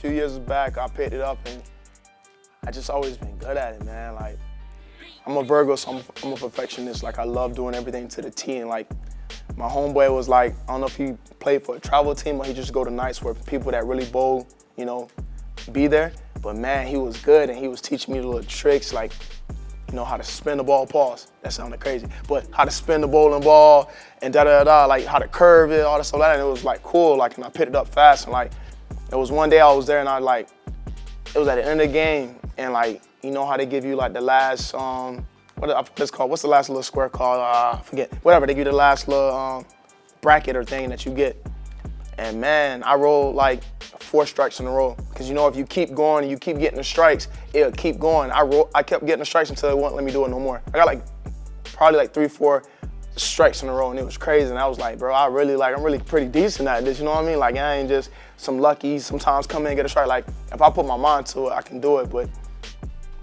few years back, I picked it up, and I just always been good at it, man. Like, I'm a Virgo, so I'm a perfectionist. Like, I love doing everything to the T, and like, my homeboy was like, I don't know if he played for a travel team or he just go to nights where people that really bowl, you know, be there. But man, he was good, and he was teaching me the little tricks, like, you know, how to spin the ball, pause. That sounded crazy. But how to spin the bowling ball and da-da-da-da, like how to curve it, all that stuff like that. And it was like cool, like, and I picked it up fast. And like, it was one day I was there and I like, it was at the end of the game. And like, you know how they give you like the last, what it's called? What's the last little square called? I forget. Whatever, they give you the last little bracket or thing that you get. And man, I rolled like 4 strikes in a row. Because you know, if you keep going and you keep getting the strikes, it'll keep going. I kept getting the strikes until it wouldn't let me do it no more. I got like, probably like 3, 4 strikes in a row, and it was crazy. And I was like, bro, I'm really pretty decent at this, you know what I mean? Like, I ain't just some lucky, sometimes come in and get a strike. Like, if I put my mind to it, I can do it. But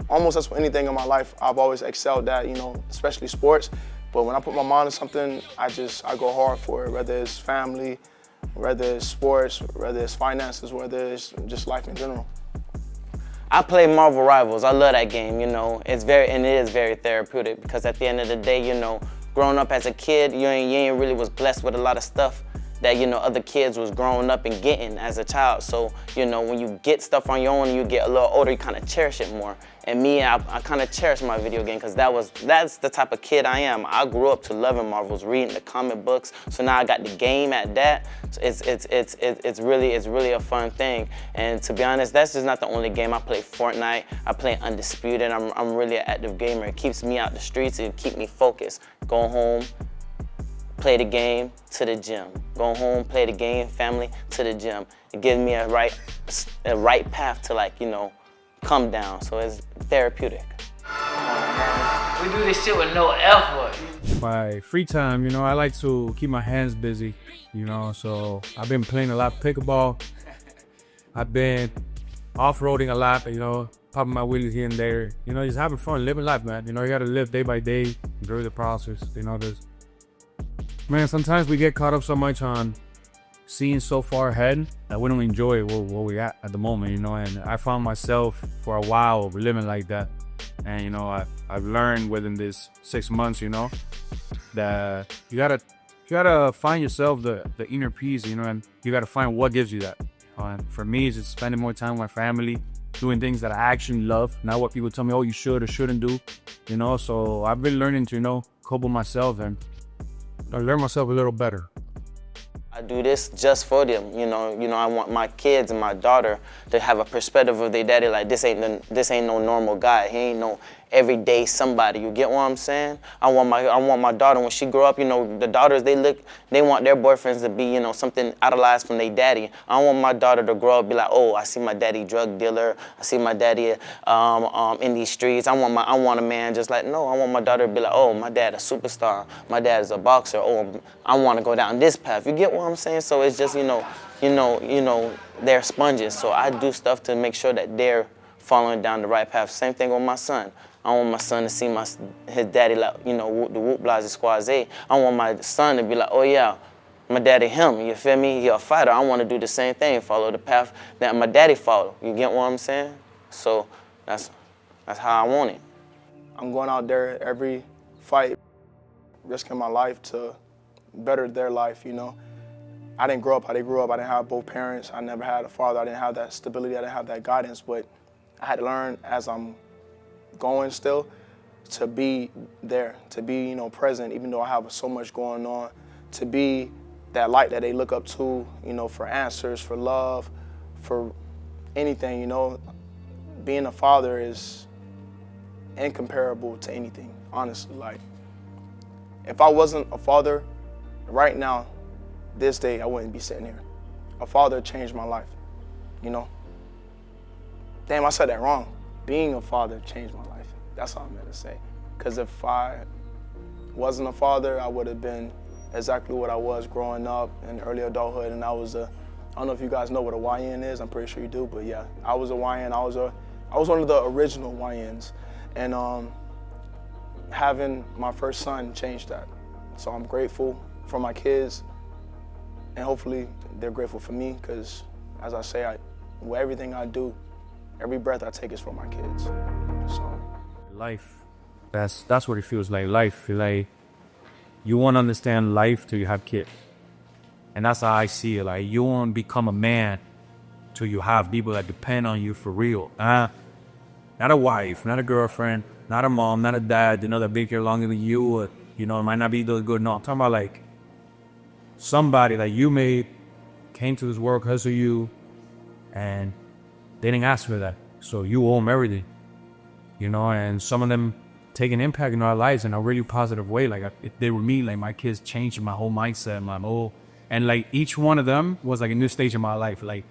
almost that's with anything in my life, I've always excelled at, you know, especially sports. But when I put my mind to something, I go hard for it, whether it's family, whether it's sports, whether it's finances, whether it's just life in general. I play Marvel Rivals. I love that game, you know. It is very therapeutic because at the end of the day, you know, growing up as a kid, you ain't really was blessed with a lot of stuff that, you know, other kids was growing up and getting as a child. So, you know, when you get stuff on your own and you get a little older, you kind of cherish it more. And me, I kind of cherish my video game because that's the type of kid I am. I grew up to loving Marvels, reading the comic books. So now I got the game at that. So it's really a fun thing. And to be honest, that's just not the only game. I play Fortnite. I play Undisputed. I'm really an active gamer. It keeps me out the streets. It keeps me focused. Go home, play the game, to the gym. Go home, play the game, family, to the gym. It gives me a right path to, like, you know, come down. So it's therapeutic. We do this shit with no effort. My free time, you know, I like to keep my hands busy, you know, so I've been playing a lot of pickleball. I've been off-roading a lot, you know, popping my wheelies here and there. You know, just having fun, living life, man. You know, you gotta live day by day, enjoy the process, you know, man, sometimes we get caught up so much on seeing so far ahead that we don't enjoy where we at the moment, you know, and I found myself for a while living like that. And, you know, I've learned within this 6 months, you know, that you gotta find yourself the inner peace, you know, and you gotta find what gives you that. And for me, it's just spending more time with my family, doing things that I actually love, not what people tell me, oh, you should or shouldn't do, you know. So I've been learning to, you know, cope with myself and I learn myself a little better. I do this just for them, you know. I want my kids and my daughter to have a perspective of their daddy. Like, this ain't no normal guy. He ain't no everyday somebody. You get what I'm saying? I want my daughter, when she grow up, you know, the daughters, they want their boyfriends to be, you know, something idolized from their daddy. I don't want my daughter to grow up and be like, oh, I see my daddy drug dealer. I see my daddy in these streets. I want a man just like, no, I want my daughter to be like, oh, my dad a superstar. My dad is a boxer. Oh, I want to go down this path. You get what I'm saying? So it's just, you know, they're sponges. So I do stuff to make sure that they're following down the right path. Same thing with my son. I want my son to see his daddy like, you know, the whoop blase squaze. I want my son to be like, oh yeah, my daddy him, you feel me? He a fighter. I want to do the same thing, follow the path that my daddy followed. You get what I'm saying? So that's how I want it. I'm going out there every fight, risking my life to better their life, you know. I didn't grow up how they grew up. I didn't have both parents. I never had a father. I didn't have that stability. I didn't have that guidance, but I had to learn as I'm going still to be there, to be, you know, present, even though I have so much going on, to be that light that they look up to, you know, for answers, for love, for anything, you know. Being a father is incomparable to anything, honestly. Like, if I wasn't a father right now, this day, I wouldn't be sitting here. A father changed my life, you know. Damn, I said that wrong. Being a father changed my life. That's all I meant to say. Because if I wasn't a father, I would have been exactly what I was growing up in early adulthood. And I don't know if you guys know what a YN is. I'm pretty sure you do, but yeah, I was a YN. I was one of the original YNs. And having my first son changed that. So I'm grateful for my kids, and hopefully they're grateful for me, because as I say, with everything I do, every breath I take is for my kids. So Life, that's what it feels like. Life, like you won't understand life till you have kids, and that's how I see it. Like you won't become a man till you have people that depend on you for real. Not a wife, not a girlfriend, not a mom, not a dad. You know that been here longer than you. Or, you know, it might not be those good. No, I'm talking about like somebody that you made, came to this world because of you, and they didn't ask for that, so you owe them everything. You know, and some of them take an impact in our lives in a really positive way. Like they were me, like my kids changed my whole mindset, my whole, and like each one of them was like a new stage in my life. Like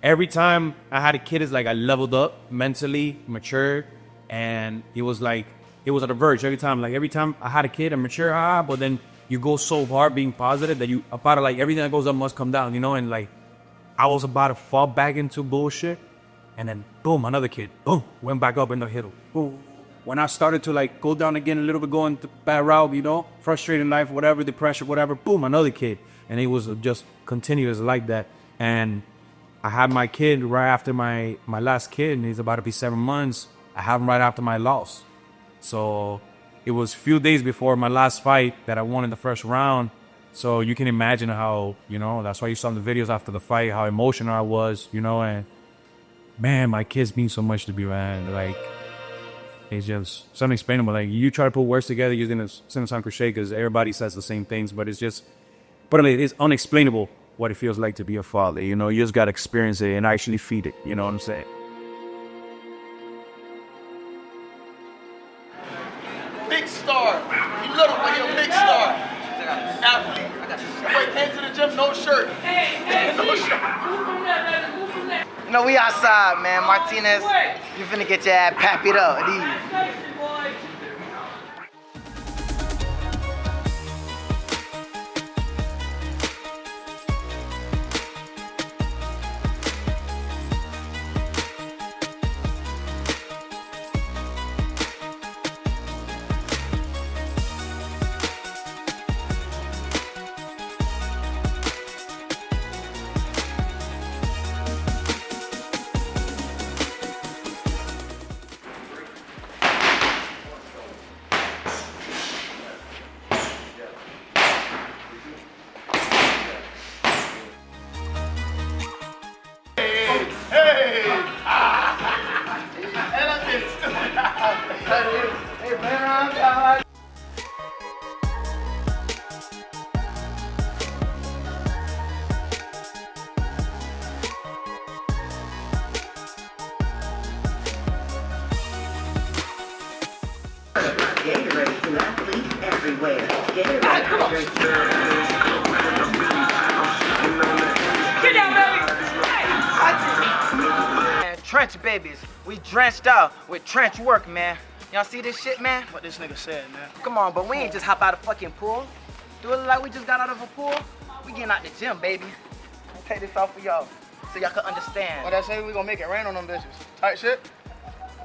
every time I had a kid, it's like I leveled up mentally, matured, and it was like, it was at a verge every time. Like every time I had a kid, I mature, but then you go so hard being positive that you about to like everything that goes up must come down, you know, and like I was about to fall back into bullshit. And then, boom, another kid, boom, went back up in the hill. Boom. When I started to like go down again a little bit, going the bad route, you know, frustrated in life, whatever, depression, whatever, boom, another kid. And it was just continuous like that. And I had my kid right after my last kid, and he's about to be 7 months. I have him right after my loss. So it was a few days before my last fight that I won in the first round. So you can imagine how, you know, that's why you saw in the videos after the fight, how emotional I was, you know, and man, my kids mean so much to me, man. Like, it's just it's unexplainable. Like, you try to put words together, you're gonna sound cliche because everybody says the same things, but it's just, but it is unexplainable what it feels like to be a father. You know, you just gotta experience it and actually feed it. You know what I'm saying? big star. You little, but you're a big star. Athlete. Wait, came to the gym, no shirt. No shirt. You know, we outside, man. Martinez, you finna get your ass pappied up. These. Gatorade to athletes everywhere. Gatorade hydrates. Get down, baby! Man, trench babies. We drenched out with trench work, man. Y'all see this shit, man? What this nigga said, man. Come on, but we ain't just hop out of fucking pool. Do it like we just got out of a pool. We getting out the gym, baby. I'll take this off for y'all so y'all can understand. What I say, we gonna make it rain on them bitches. Tight shit?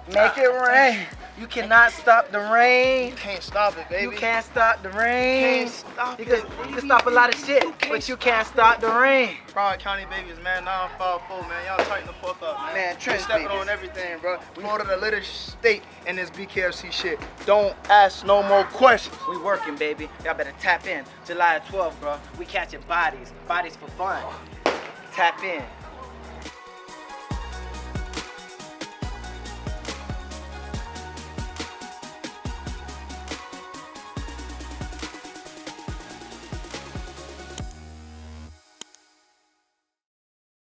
Make it rain. You cannot stop the rain. You can't stop it, baby. You can't stop the rain. Can't stop You it, can stop a lot of shit, but you can't stop the rain. Bryan County babies, man, 954, man. Y'all tighten the fuck up, man. Man, trench stepping babies. on everything, bro. Florida the littest state in this BKFC shit. Don't ask no more questions. We working, baby. Y'all better tap in. July 12th, bro. We catching bodies. Bodies for fun. Tap in.